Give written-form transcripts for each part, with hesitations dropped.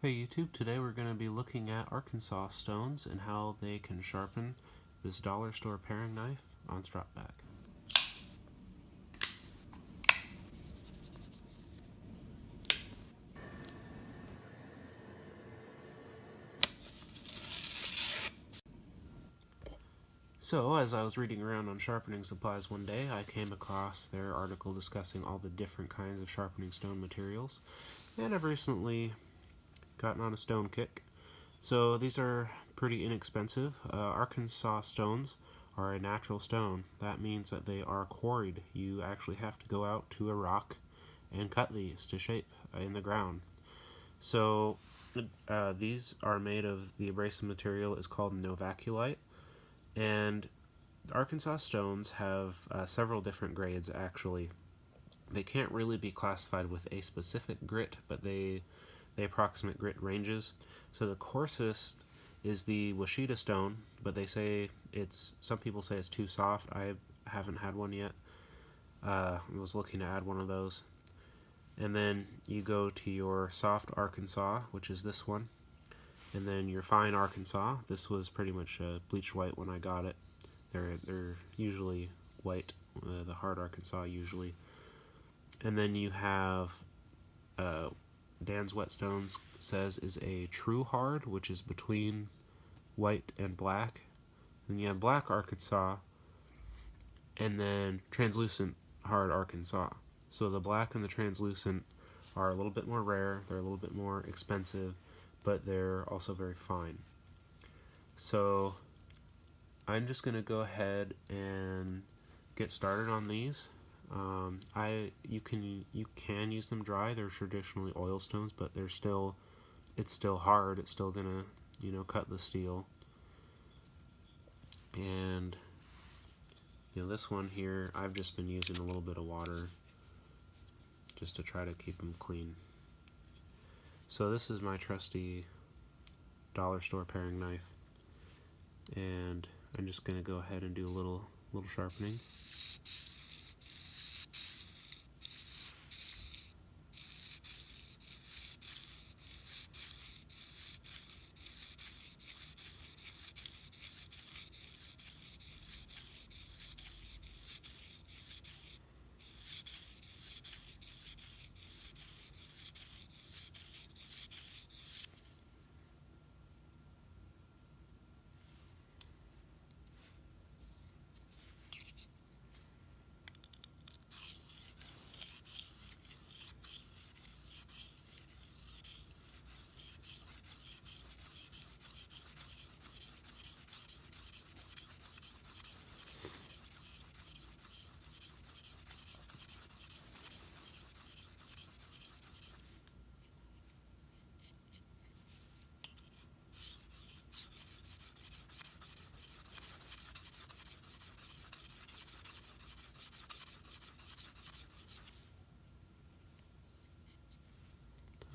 Hey YouTube, today we're going to be looking at Arkansas stones and how they can sharpen this dollar store paring knife on strap back. So, as I was reading around on sharpening supplies one day, I came across their article discussing all the different kinds of sharpening stone materials, and I've recently gotten on a stone kick. So these are pretty inexpensive. Arkansas stones are a natural stone. That means that they are quarried. You actually have to go out to a rock and cut these to shape in the ground. So these are made of the abrasive material is called novaculite, and Arkansas stones have several different grades actually. They can't really be classified with a specific grit, but they approximate grit ranges. So the coarsest is the Washita stone, but they say some people say it's too soft. I haven't had one yet. I was looking to add one of those. And then you go to your soft Arkansas, which is this one. And then your fine Arkansas. This was pretty much bleached white when I got it. They're usually white, the hard Arkansas usually. And then you have Dan's Whetstones says is a true hard, which is between white and black. Then you have black Arkansas, and then translucent hard Arkansas. So the black and the translucent are a little bit more rare, they're a little bit more expensive, but they're also very fine. So I'm just going to go ahead and get started on these. You can use them dry. They're traditionally oil stones, but it's still hard. It's still gonna cut the steel. And this one here, I've just been using a little bit of water just to try to keep them clean. So this is my trusty dollar store paring knife, and I'm just gonna go ahead and do a little sharpening.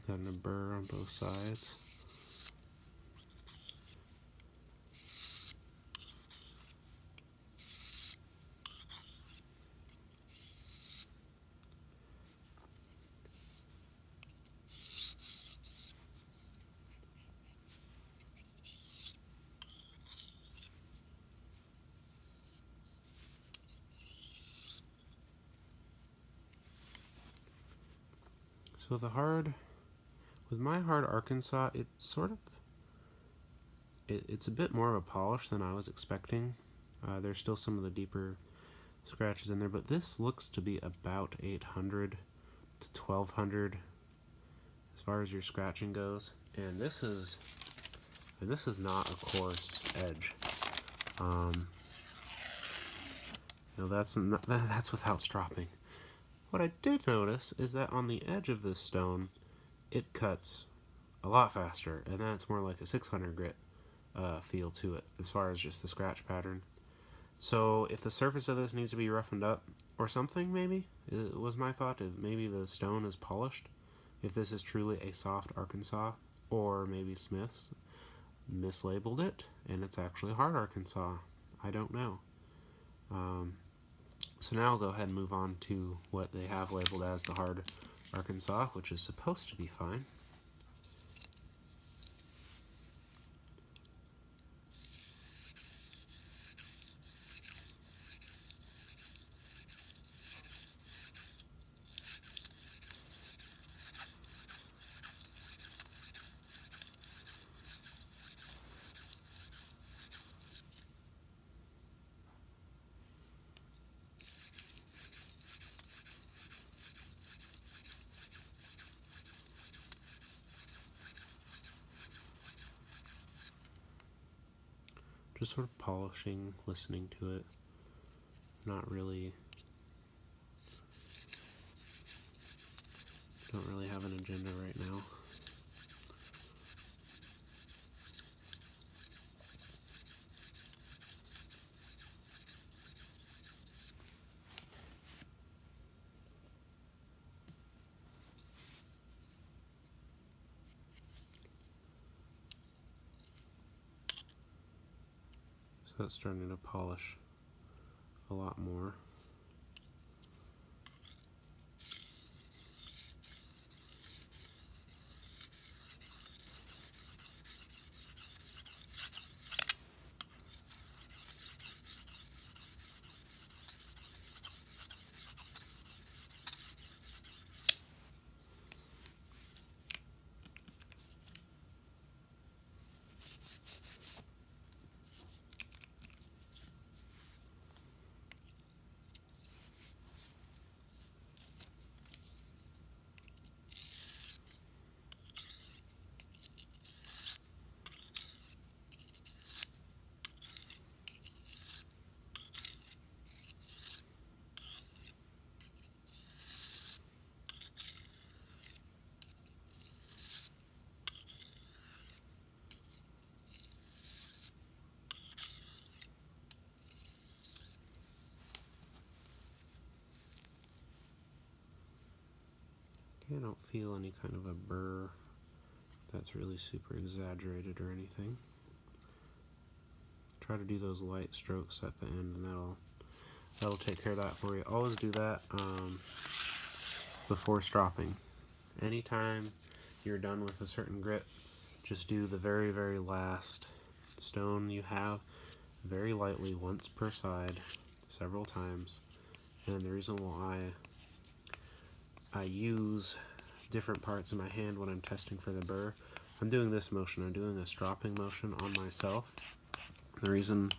Got a burr on both sides. So with my hard Arkansas, it's a bit more of a polish than I was expecting. There's still some of the deeper scratches in there, but this looks to be about 800 to 1200 as far as your scratching goes. And this is not a coarse edge. That's without stropping. What I did notice is that on the edge of this stone, it cuts a lot faster, and that's more like a 600 grit feel to it as far as just the scratch pattern. So if the surface of this needs to be roughened up or something, maybe, it was my thought, if maybe the stone is polished, if this is truly a soft Arkansas, or maybe Smith's mislabeled it and it's actually hard Arkansas. I don't know. So now I'll go ahead and move on to what they have labeled as the hard Arkansas, which is supposed to be fine. just sort of polishing, listening to it. Not really, don't really have an agenda right now. So that's starting to polish a lot more. I don't feel any kind of a burr that's really super exaggerated or anything. Try to do those light strokes at the end, and that'll take care of that for you. Always do that before stropping. Anytime you're done with a certain grit, just do the very, very last stone you have very lightly once per side, several times. And the reason why I use different parts of my hand when I'm testing for the burr, I'm doing this motion, I'm doing a stropping motion on myself. The reason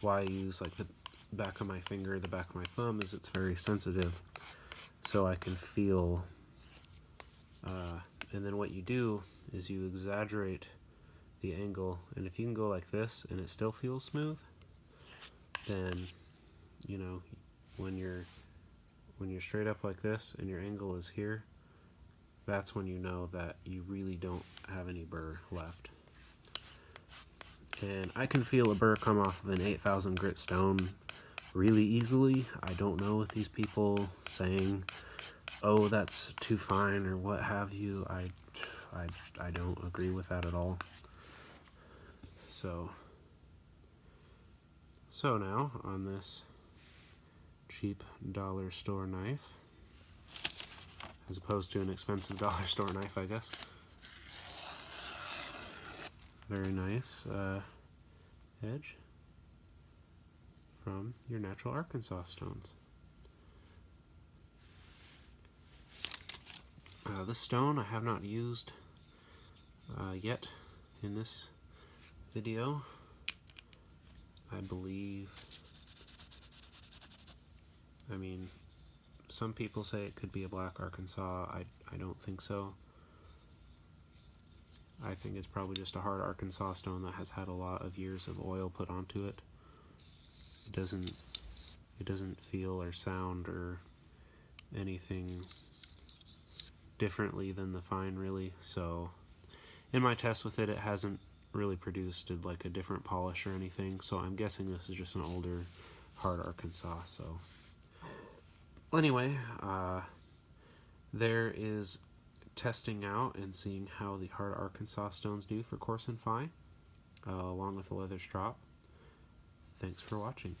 why I use like the back of my finger, the back of my thumb, is it's very sensitive, so I can feel, and then what you do is you exaggerate the angle, and if you can go like this and it still feels smooth, then, you know, when you're straight up like this and your angle is here, that's when you know that you really don't have any burr left. And I can feel a burr come off of an 8,000 grit stone really easily. I don't know if these people saying, oh, that's too fine or what have you, I don't agree with that at all. So now on this cheap dollar store knife, as opposed to an expensive dollar store knife, I guess. Very nice edge from your natural Arkansas stones. This stone I have not used yet in this video. I believe, I mean, some people say it could be a black Arkansas. I don't think so. I think it's probably just a hard Arkansas stone that has had a lot of years of oil put onto it. It doesn't feel or sound or anything differently than the fine, really. So in my test with it, it hasn't really produced like a different polish or anything, so I'm guessing this is just an older hard Arkansas. So anyway, there is testing out and seeing how the hard Arkansas stones do for coarse and fine, along with the leather strop. Thanks for watching.